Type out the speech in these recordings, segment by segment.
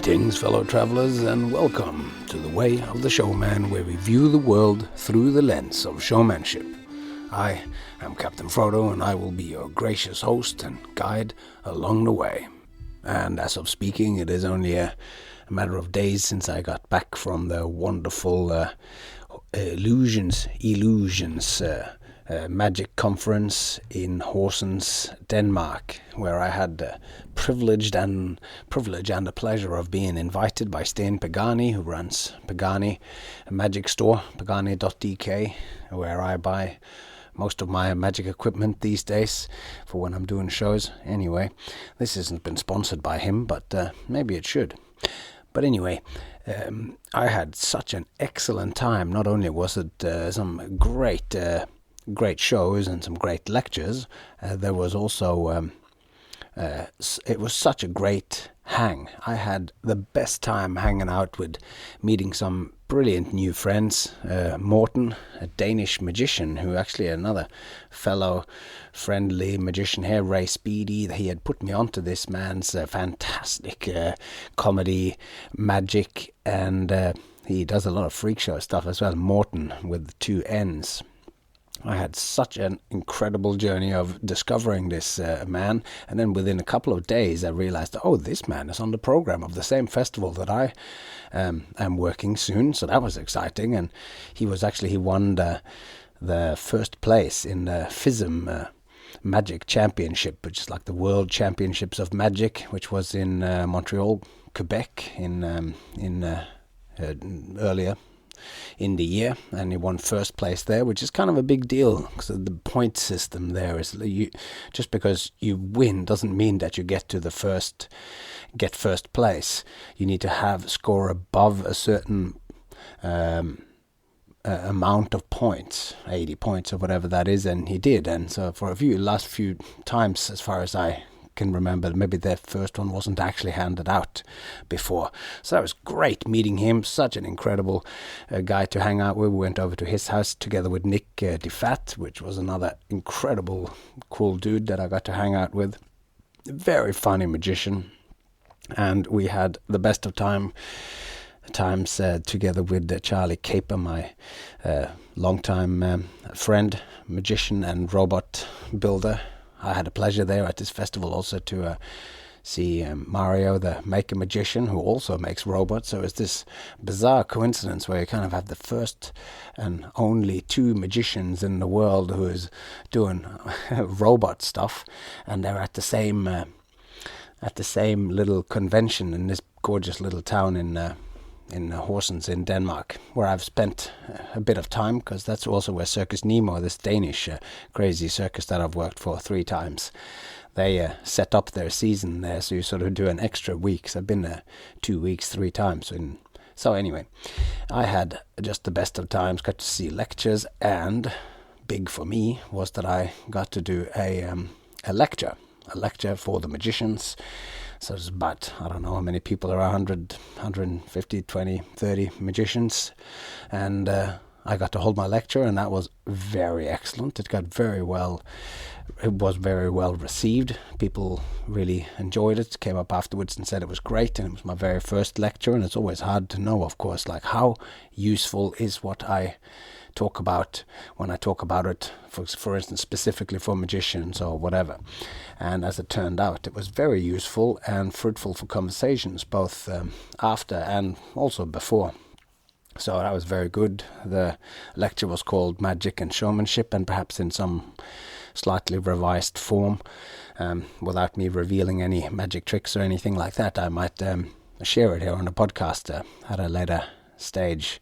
Greetings, fellow travelers, and welcome to The Way of the Showman, where we view the world through the lens of showmanship. I am Captain Frodo, and I will be your gracious host and guide along the way. And as of speaking, it is only a matter of days since I got back from the wonderful Illusions Magic Conference in Horsens, Denmark, where I had the privilege and the pleasure of being invited by Sten Pagani, who runs Pagani Magic Store, pagani.dk, where I buy most of my magic equipment these days for when I'm doing shows. Anyway, this hasn't been sponsored by him, but maybe it should. But anyway, I had such an excellent time. Not only was it some great shows and some great lectures, there was also it was such a great hang. I had the best time hanging out with meeting some brilliant new friends. Morten, a Danish magician, who actually another fellow friendly magician here, Ray Speedy, he had put me onto this man's fantastic comedy magic, and he does a lot of freak show stuff as well, Morten with 2 N's. I had such an incredible journey of discovering this man, and then within a couple of days I realized, this man is on the program of the same festival that I am working soon, so that was exciting. And he won the first place in the FISM Magic Championship, which is like the World Championships of Magic, which was in Montreal, Quebec, in earlier in the year, and he won first place there, which is kind of a big deal because the point system there is just because you win doesn't mean that you get first place. You need to score above a certain amount of points, 80 points or whatever that is, and he did. And so for last few times, as far as I can remember, maybe the first one wasn't actually handed out before. So that was great meeting him. Such an incredible guy to hang out with. We went over to his house together with Nick DeFat, which was another incredible cool dude that I got to hang out with. Very funny magician. And we had the best of times together with Charlie Caper, my longtime friend, magician and robot builder. I had a pleasure there at this festival also to see Mario, the maker magician, who also makes robots. So it's this bizarre coincidence where you kind of have the first and only 2 magicians in the world who is doing robot stuff, and they're at the same little convention in this gorgeous little town in Horsens in Denmark, where I've spent a bit of time, because that's also where Circus Nemo, this Danish crazy circus that I've worked for 3 times, they set up their season there, so you sort of do an extra week. So I've been there 2 weeks, 3 times. So anyway, I had just the best of times, got to see lectures, and big for me was that I got to do a lecture for the magicians. So there's about, I don't know how many people, around 100, 150, 20, 30 magicians. And I got to hold my lecture, and that was very excellent. It was very well received. People really enjoyed it, came up afterwards and said it was great. And it was my very first lecture, and it's always hard to know, of course, like how useful is what I talk about when I talk about it, for instance, specifically for magicians or whatever. And as it turned out, it was very useful and fruitful for conversations, both after and also before. So that was very good. The lecture was called Magic and Showmanship, and perhaps in some slightly revised form. Without me revealing any magic tricks or anything like that, I might share it here on the podcast at a later stage.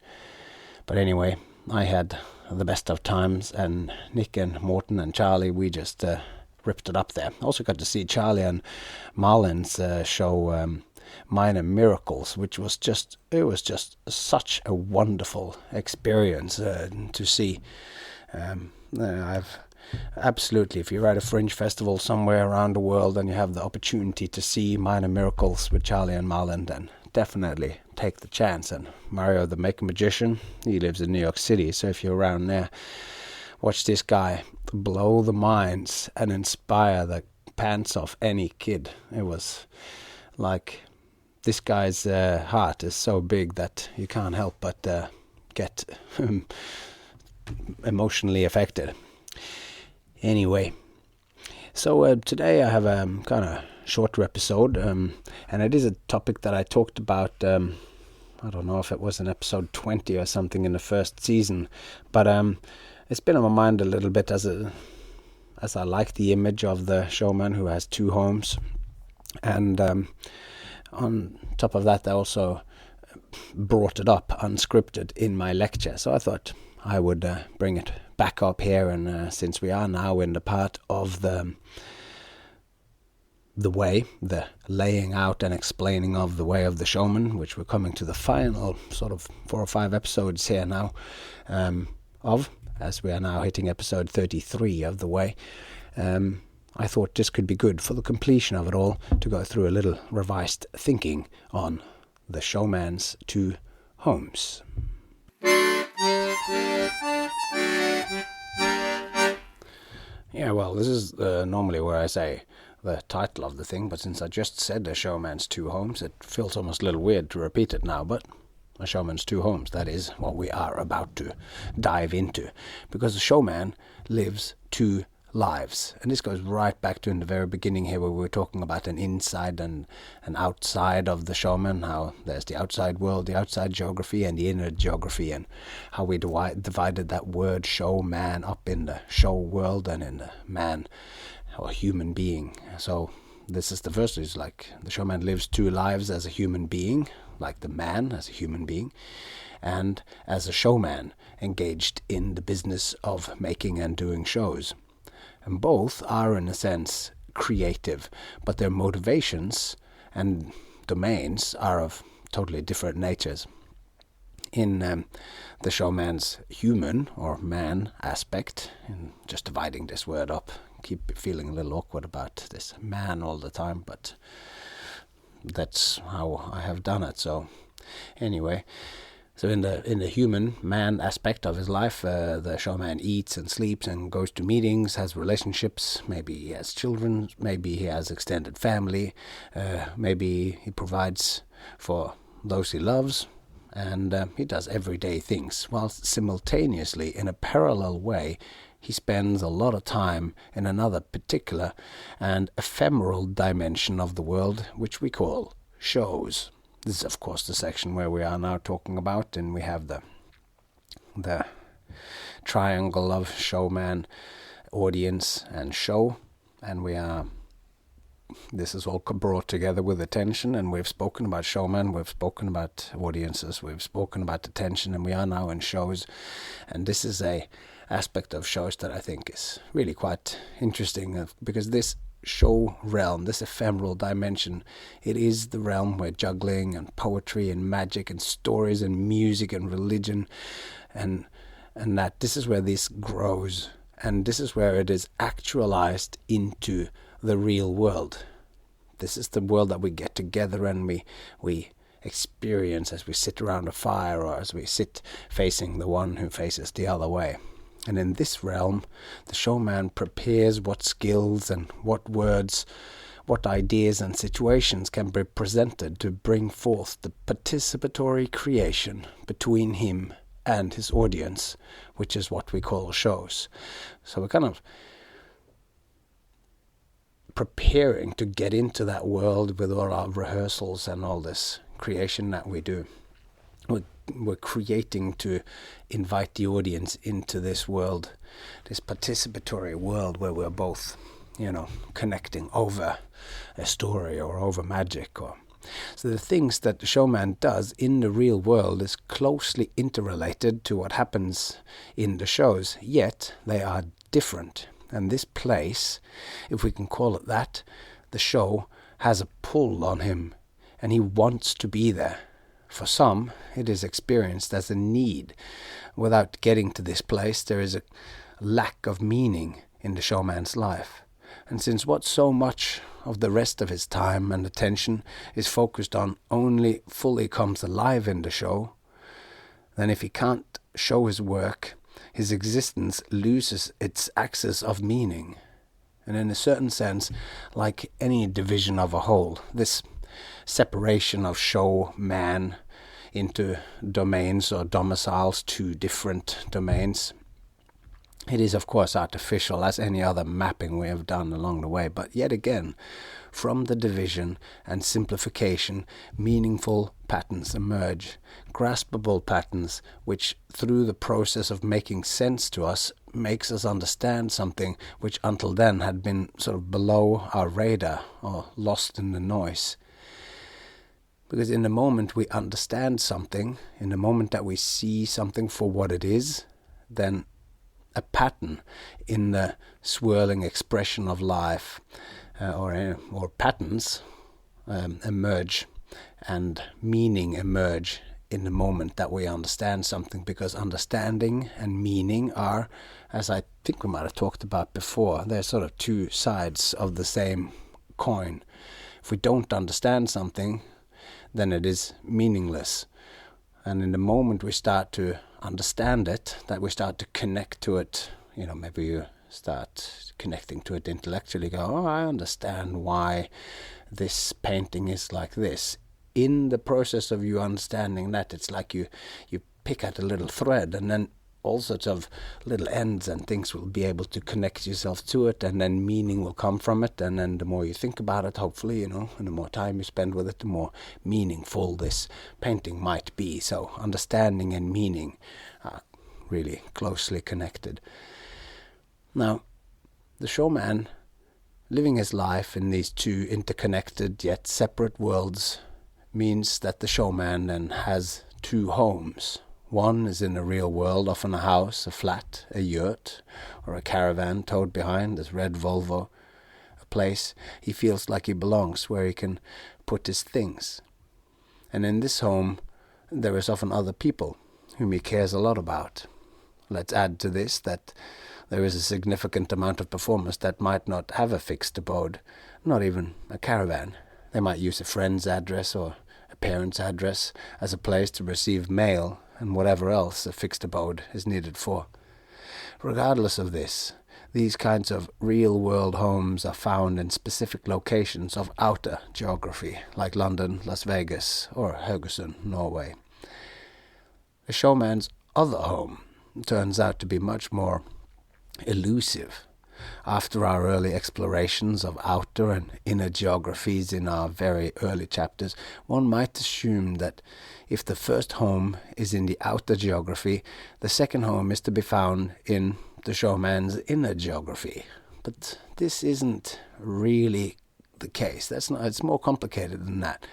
But anyway, I had the best of times, and Nick and Morten and Charlie, we just ripped it up there. Also got to see Charlie and Marlin's show Minor Miracles, which was just such a wonderful experience to see. I've absolutely, if you're at a fringe festival somewhere around the world and you have the opportunity to see Minor Miracles with Charlie and Marlin, then definitely take the chance. And Mario, the maker magician, he lives in New York City, so if you're around there, watch this guy blow the minds and inspire the pants off any kid. It was like this guy's heart is so big that you can't help but get emotionally affected. Anyway, so today I have a kind of shorter episode, and it is a topic that I talked about, I don't know if it was in episode 20 or something in the first season, but it's been on my mind a little bit as I like the image of the showman who has two homes, and on top of that I also brought it up unscripted in my lecture, so I thought I would bring it back up here, and since we are now in the part of the way, the laying out and explaining of the way of the showman, which we're coming to the final sort of 4 or 5 episodes here now as we are now hitting episode 33 of the way, I thought this could be good for the completion of it all to go through a little revised thinking on the showman's two homes. Yeah, well, this is normally where I say the title of the thing, but since I just said the showman's two homes, it feels almost a little weird to repeat it now, but a showman's two homes, that is what we are about to dive into, because the showman lives two lives, and this goes right back to in the very beginning here, where we were talking about an inside and an outside of the showman, how there's the outside world, the outside geography, and the inner geography, and how we divided that word showman up in the show world and in the man or human being. So this is the first, is like the showman lives two lives as a human being, like the man as a human being, and as a showman engaged in the business of making and doing shows. And both are, in a sense, creative, but their motivations and domains are of totally different natures. In the showman's human or man aspect, and just dividing this word up, keep feeling a little awkward about this man all the time, but that's how I have done it. So anyway, so in the human man aspect of his life, the showman eats and sleeps and goes to meetings, has relationships, maybe he has children, maybe he has extended family, maybe he provides for those he loves, and he does everyday things, while simultaneously, in a parallel way, he spends a lot of time in another particular and ephemeral dimension of the world, which we call shows. This is, of course, the section where we are now talking about, and we have the triangle of showman, audience, and show, and this is all brought together with attention, and we've spoken about showman, we've spoken about audiences, we've spoken about attention, and we are now in shows, and this is a aspect of shows that I think is really quite interesting, because this show realm, this ephemeral dimension, it is the realm where juggling and poetry and magic and stories and music and religion and that this is where this grows, and this is where it is actualized into the real world. This is the world that we get together and we experience as we sit around a fire, or as we sit facing the one who faces the other way. And in this realm, the showman prepares what skills and what words, what ideas and situations can be presented to bring forth the participatory creation between him and his audience, which is what we call shows. So we're kind of preparing to get into that world with all our rehearsals and all this creation that we do. We're creating to invite the audience into this world, this participatory world where we're both, connecting over a story or over magic. So the things that the showman does in the real world is closely interrelated to what happens in the shows, yet they are different. And this place, if we can call it that, the show has a pull on him, and he wants to be there. For some, it is experienced as a need. Without getting to this place, there is a lack of meaning in the showman's life. And since what so much of the rest of his time and attention is focused on only fully comes alive in the show, then if he can't show his work, his existence loses its axis of meaning. And in a certain sense, like any division of a whole, this separation of showman into domains or domiciles, two different domains. It is, of course, artificial, as any other mapping we have done along the way, but yet again, from the division and simplification, meaningful patterns emerge, graspable patterns which, through the process of making sense to us, makes us understand something which until then had been sort of below our radar or lost in the noise. Because in the moment we understand something, in the moment that we see something for what it is, then a pattern in the swirling expression of life or patterns emerge, and meaning emerge in the moment that we understand something, because understanding and meaning are, as I think we might have talked about before, they're sort of two sides of the same coin. If we don't understand something, then it is meaningless. And in the moment we start to understand it, that we start to connect to it, maybe you start connecting to it intellectually, go, oh, I understand why this painting is like this. In the process of you understanding that, it's like you pick at a little thread, and then all sorts of little ends and things will be able to connect yourself to it, and then meaning will come from it. And then the more you think about it, hopefully, and the more time you spend with it, the more meaningful this painting might be. So understanding and meaning are really closely connected. Now, the showman, living his life in these two interconnected yet separate worlds, means that the showman then has two homes. One is in the real world, often a house, a flat, a yurt, or a caravan towed behind this red Volvo, a place he feels like he belongs, where he can put his things. And in this home, there is often other people whom he cares a lot about. Let's add to this that there is a significant amount of performers that might not have a fixed abode, not even a caravan. They might use a friend's address or a parent's address as a place to receive mail and whatever else a fixed abode is needed for. Regardless of this, these kinds of real-world homes are found in specific locations of outer geography, like London, Las Vegas, or Haugesund, Norway. A showman's other home turns out to be much more elusive. After our early explorations of outer and inner geographies in our very early chapters, one might assume that if the first home is in the outer geography, the second home is to be found in the showman's inner geography. But this isn't really the case. It's more complicated than that.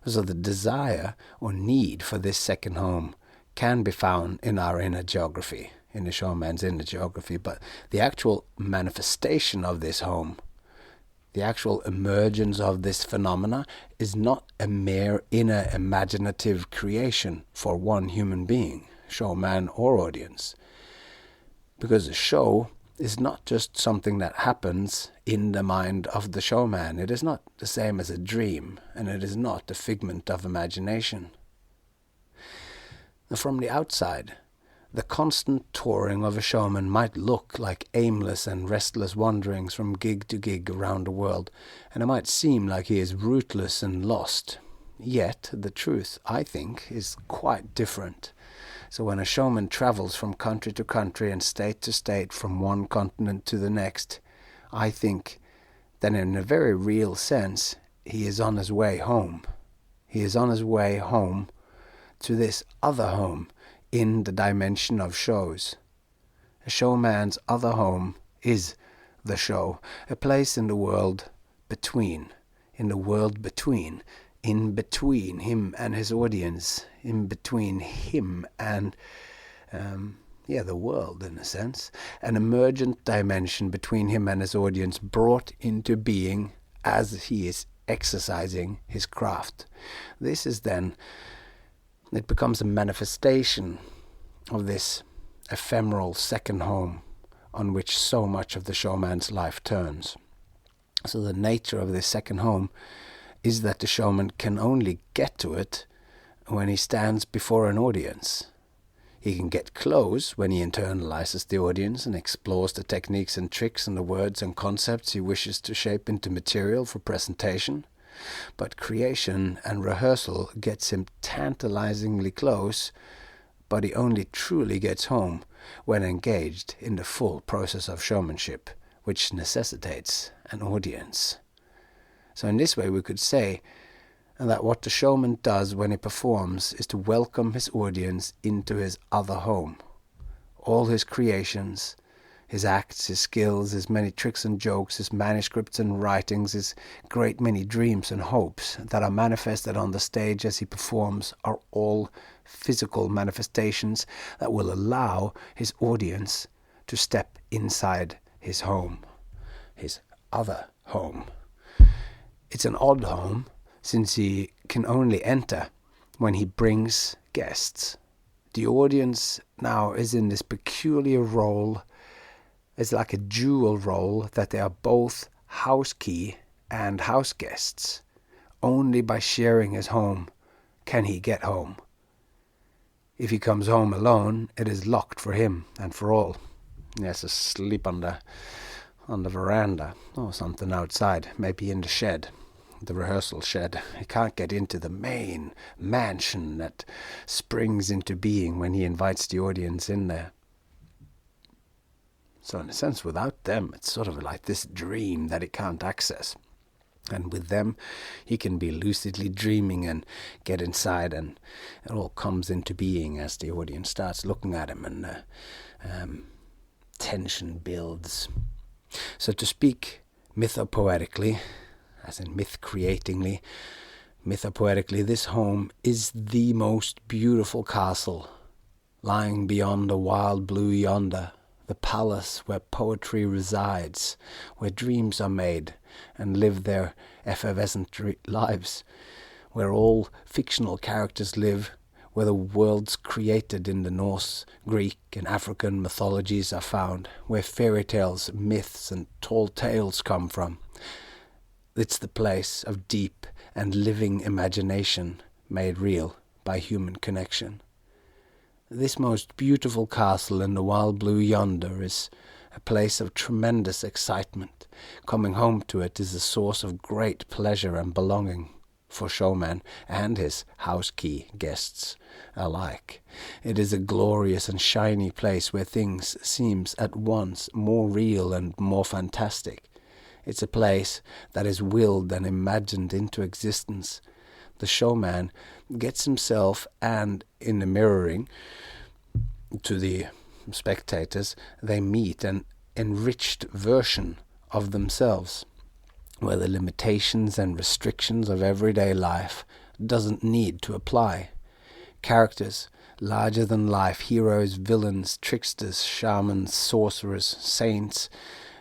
So the desire or need for this second home can be found in our inner geography, in the showman's inner geography, but the actual manifestation of this home, the actual emergence of this phenomena, is not a mere inner imaginative creation for one human being, showman or audience. Because a show is not just something that happens in the mind of the showman. It is not the same as a dream, and it is not a figment of imagination. From the outside, the constant touring of a showman might look like aimless and restless wanderings from gig to gig around the world, and it might seem like he is rootless and lost. Yet the truth, I think, is quite different. So when a showman travels from country to country and state to state, from one continent to the next, I think that in a very real sense, he is on his way home. He is on his way home to this other home in the dimension of shows. A showman's other home is the show, a place in the world between, in between him and his audience, in between him and the world, in a sense, an emergent dimension between him and his audience, brought into being as he is exercising his craft. This is then, it becomes a manifestation of this ephemeral second home on which so much of the showman's life turns. So the nature of this second home is that the showman can only get to it when he stands before an audience. He can get close when he internalizes the audience and explores the techniques and tricks and the words and concepts he wishes to shape into material for presentation. But creation and rehearsal gets him tantalizingly close, but he only truly gets home when engaged in the full process of showmanship, which necessitates an audience. So in this way we could say that what the showman does when he performs is to welcome his audience into his other home. All his creations, his acts, his skills, his many tricks and jokes, his manuscripts and writings, his great many dreams and hopes that are manifested on the stage as he performs are all physical manifestations that will allow his audience to step inside his home, his other home. It's an odd home, since he can only enter when he brings guests. The audience now is in this peculiar role. It's like a dual role that they are both house key and house guests. Only by sharing his home can he get home. If he comes home alone, it is locked for him and for all. He has to sleep on the veranda or something outside, maybe in the shed, the rehearsal shed. He can't get into the main mansion that springs into being when he invites the audience in there. So in a sense, without them, it's sort of like this dream that he can't access. And with them, he can be lucidly dreaming and get inside, and it all comes into being as the audience starts looking at him, and tension builds. So to speak mythopoetically, as in myth-creatingly, mythopoetically, this home is the most beautiful castle, lying beyond the wild blue yonder, the palace where poetry resides, where dreams are made and live their effervescent lives, where all fictional characters live, where the worlds created in the Norse, Greek and African mythologies are found, where fairy tales, myths and tall tales come from. It's the place of deep and living imagination made real by human connection. This most beautiful castle in the wild blue yonder is a place of tremendous excitement. Coming home to it is a source of great pleasure and belonging for Showman and his house key guests alike. It is a glorious and shiny place where things seems at once more real and more fantastic. It's a place that is willed and imagined into existence. The showman gets himself, and in the mirroring to the spectators, they meet an enriched version of themselves, where the limitations and restrictions of everyday life doesn't need to apply. Characters, larger than life, heroes, villains, tricksters, shamans, sorcerers, saints,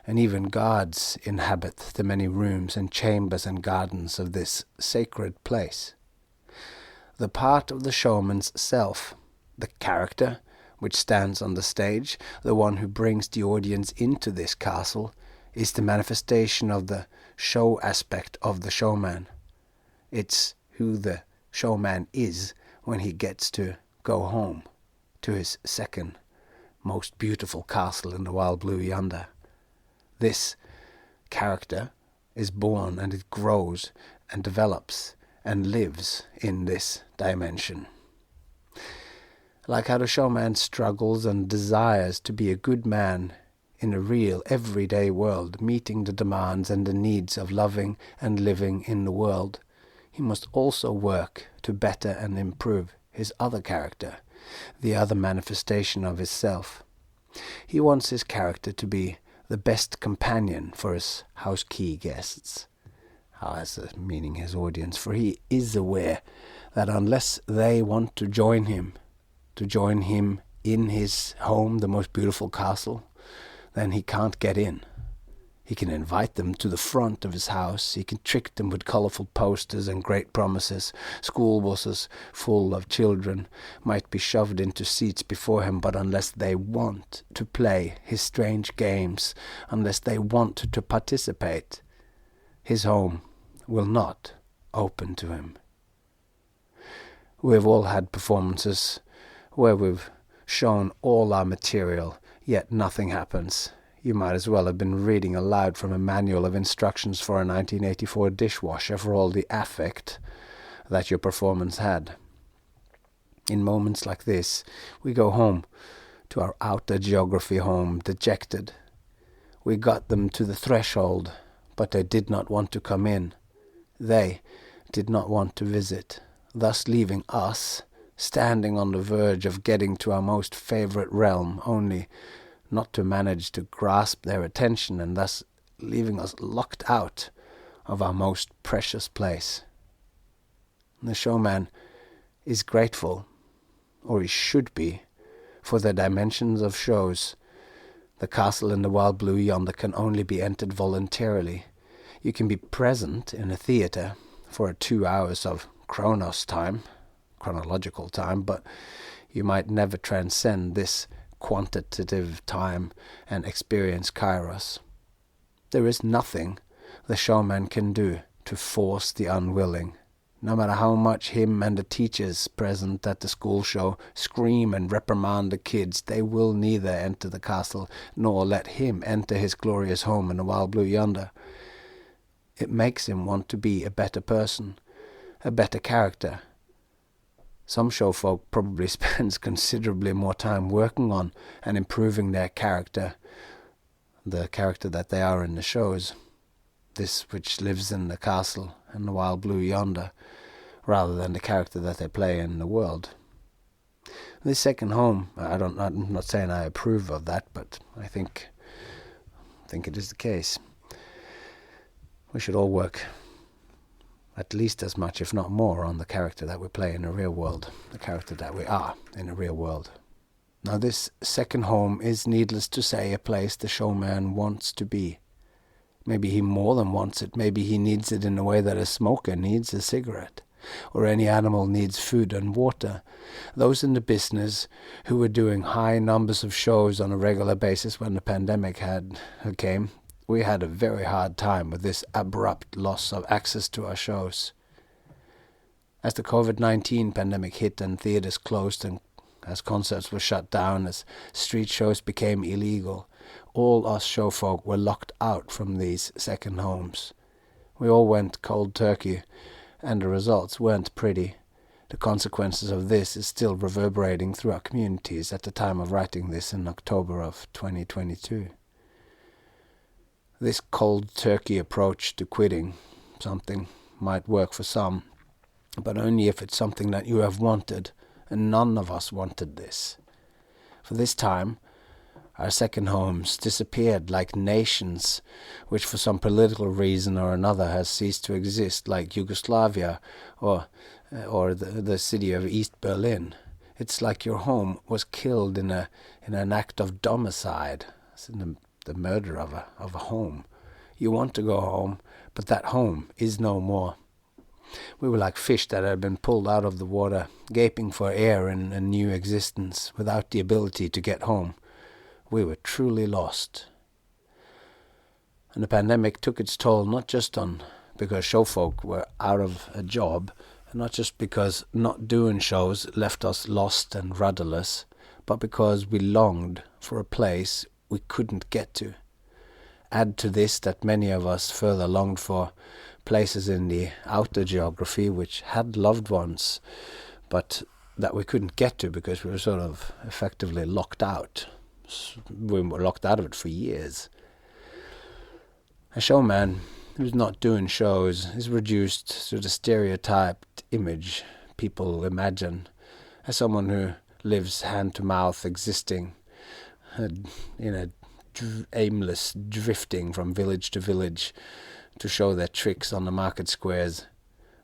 and even gods inhabit the many rooms and chambers and gardens of this sacred place. The part of the showman's self, the character which stands on the stage, the one who brings the audience into this castle, is the manifestation of the show aspect of the showman. It's who the showman is when he gets to go home to his second most beautiful castle in the wild blue yonder. This character is born, and it grows and develops and lives in this dimension. Like how the showman struggles and desires to be a good man in a real everyday world, meeting the demands and the needs of loving and living in the world, he must also work to better and improve his other character, the other manifestation of his self. He wants his character to be the best companion for his house key guests, as meaning his audience, for he is aware that unless they want to join him in his home, the most beautiful castle, then he can't get in. He can invite them to the front of his house. He can trick them with colorful posters and great promises. School buses full of children might be shoved into seats before him, but unless they want to play his strange games, unless they want to participate, his home will not open to him. We've all had performances where we've shown all our material, yet nothing happens. You might as well have been reading aloud from a manual of instructions for a 1984 dishwasher for all the affect that your performance had. In moments like this, we go home to our outer geography home, dejected. We got them to the threshold, but they did not want to come in. They did not want to visit, thus leaving us standing on the verge of getting to our most favorite realm, only not to manage to grasp their attention, and thus leaving us locked out of our most precious place. The showman is grateful, or he should be, for the dimensions of shows. The castle in the wild blue yonder can only be entered voluntarily. You can be present in a theatre for 2 hours of chronological time, but you might never transcend this quantitative time and experience kairos. There is nothing the showman can do to force the unwilling. No matter how much him and the teachers present at the school show scream and reprimand the kids, they will neither enter the castle nor let him enter his glorious home in the wild blue yonder. It makes him want to be a better person, a better character. Some show folk probably spends considerably more time working on and improving their character, the character that they are in the shows, this which lives in the castle and the wild blue yonder, rather than the character that they play in the world. This second home, I'm not saying I approve of that, but I think it is the case. We should all work at least as much, if not more, on the character that we play in the real world, the character that we are in the real world. Now this second home is, needless to say, a place the showman wants to be. Maybe he more than wants it. Maybe he needs it in the way that a smoker needs a cigarette, or any animal needs food and water. Those in the business who were doing high numbers of shows on a regular basis when the pandemic came, we had a very hard time with this abrupt loss of access to our shows. As the COVID-19 pandemic hit and theaters closed, and as concerts were shut down, as street shows became illegal, all us show folk were locked out from these second homes. We all went cold turkey, and the results weren't pretty. The consequences of this is still reverberating through our communities at the time of writing this in October of 2022. This cold turkey approach to quitting something might work for some, but only if it's something that you have wanted, and none of us wanted this. For this time, our second homes disappeared like nations, which for some political reason or another has ceased to exist, like Yugoslavia or the city of East Berlin. It's like your home was killed in an act of domicide. It's in the murder of a home. You want to go home, but that home is no more. We were like fish that had been pulled out of the water, gaping for air in a new existence, without the ability to get home. We were truly lost. And the pandemic took its toll not just because showfolk were out of a job, and not just because not doing shows left us lost and rudderless, but because we longed for a place we couldn't get to. Add to this that many of us further longed for places in the outer geography which had loved ones, but that we couldn't get to because we were sort of effectively locked out. We were locked out of it for years. A showman who's not doing shows is reduced to the stereotyped image people imagine as someone who lives hand-to-mouth existing in a aimless drifting from village to village to show their tricks on the market squares.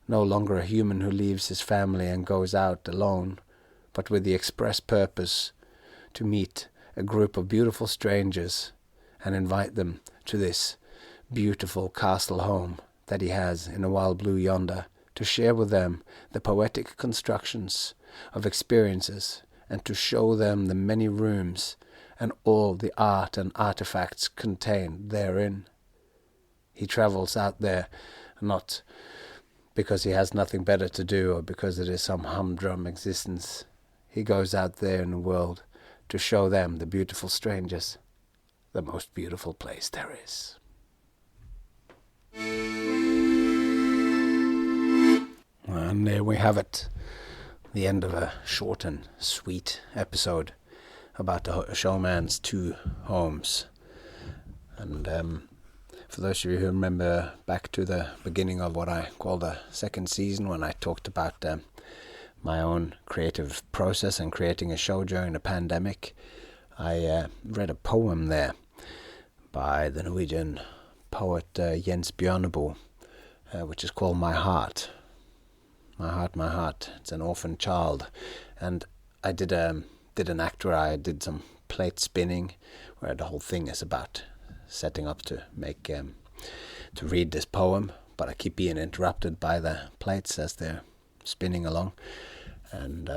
No longer a human who leaves his family and goes out alone, but with the express purpose to meet a group of beautiful strangers and invite them to this beautiful castle home that he has in the wild blue yonder, to share with them the poetic constructions of experiences and to show them the many rooms and all the art and artifacts contained therein. He travels out there not because he has nothing better to do or because it is some humdrum existence. He goes out there in the world to show them the beautiful strangers. the most beautiful place there is. And there we have it. The end of a short and sweet episode about the Showman's 2 homes. And for those of you who remember back to the beginning of what I call the second season, when I talked about my own creative process and creating a show during the pandemic, I read a poem there by the Norwegian poet Jens Bjørneboe, which is called My Heart. My heart, my heart, it's an orphan child. And I did an act where I did some plate spinning, where the whole thing is about setting up to make to read this poem, but I keep being interrupted by the plates as they're spinning along. And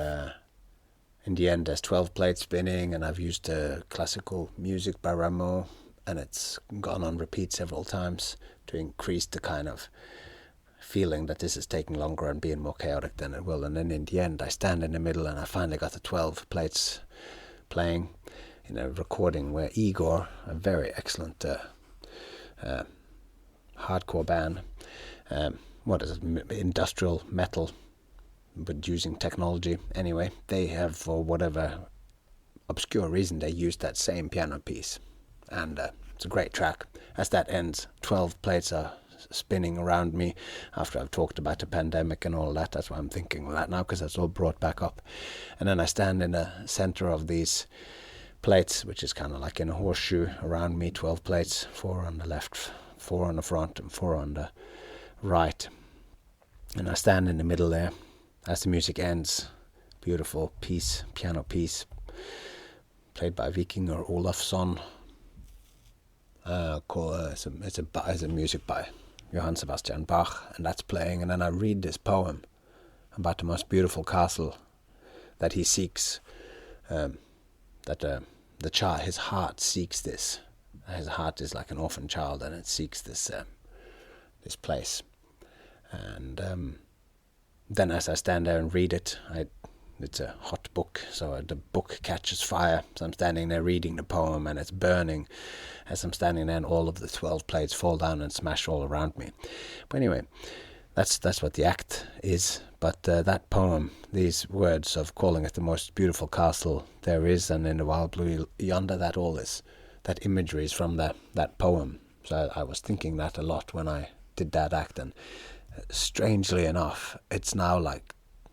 in the end, there's 12 plates spinning, and I've used classical music by Rameau, and it's gone on repeat several times to increase the kind of feeling that this is taking longer and being more chaotic than it will. And then in the end, I stand in the middle, and I finally got the 12 plates playing in a recording where Igor, a very excellent hardcore band, industrial metal, but using technology. Anyway, they have, for whatever obscure reason, they used that same piano piece. And it's a great track. As that ends, 12 plates are spinning around me after I've talked about the pandemic and all that. That's why I'm thinking of that now, because that's all brought back up. And then I stand in the center of these plates, which is kind of like in a horseshoe around me, 12 plates, 4 on the left, 4 on the front, and 4 on the right. And I stand in the middle there as the music ends. Beautiful piece, piano piece, played by Vikingur Olafsson. It's a music by Johann Sebastian Bach, and that's playing. And then I read this poem about the most beautiful castle that he seeks, the child, his heart seeks this. His heart is like an orphan child, and it seeks this place. And then as I stand there and read it, it's a hot book, so the book catches fire. So I'm standing there reading the poem, and it's burning as I'm standing there, and all of the 12 plates fall down and smash all around me. But anyway, that's what the act is. But that poem, these words of calling it the most beautiful castle there is, and in the wild blue yonder, that all is, that imagery is from that poem. So I was thinking that a lot when I did that act, and strangely enough, it's now like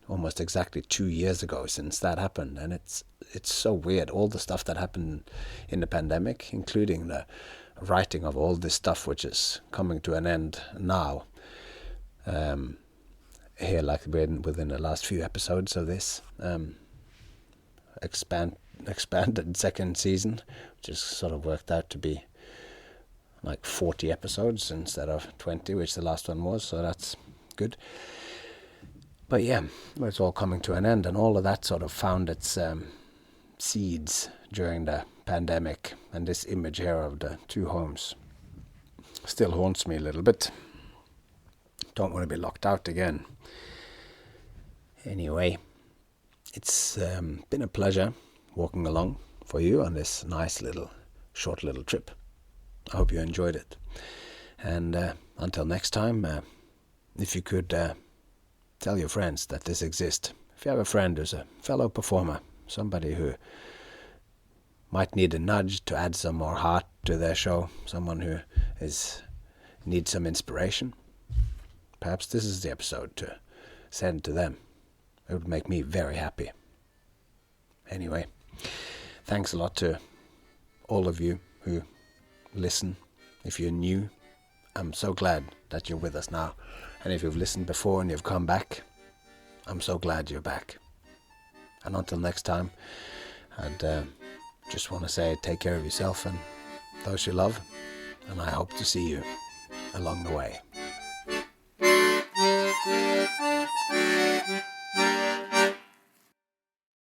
almost exactly 2 years ago since that happened, and it's so weird. All the stuff that happened in the pandemic, including the writing of all this stuff, which is coming to an end now. Here, like within the last few episodes of this expanded second season, which has sort of worked out to be like 40 episodes instead of 20, which the last one was, so that's good. But yeah, it's all coming to an end, and all of that sort of found its seeds during the pandemic, and this image here of the 2 homes still haunts me a little bit. Don't want to be locked out again. Anyway, it's been a pleasure walking along for you on this nice short little trip. I hope you enjoyed it. And until next time, if you could tell your friends that this exists. If you have a friend who's a fellow performer, somebody who might need a nudge to add some more heart to their show, someone who needs some inspiration, perhaps this is the episode to send to them. It would make me very happy. Anyway, thanks a lot to all of you who listen. If you're new, I'm so glad that you're with us now. And if you've listened before and you've come back, I'm so glad you're back. And until next time, I'd just want to say take care of yourself and those you love, and I hope to see you along the way.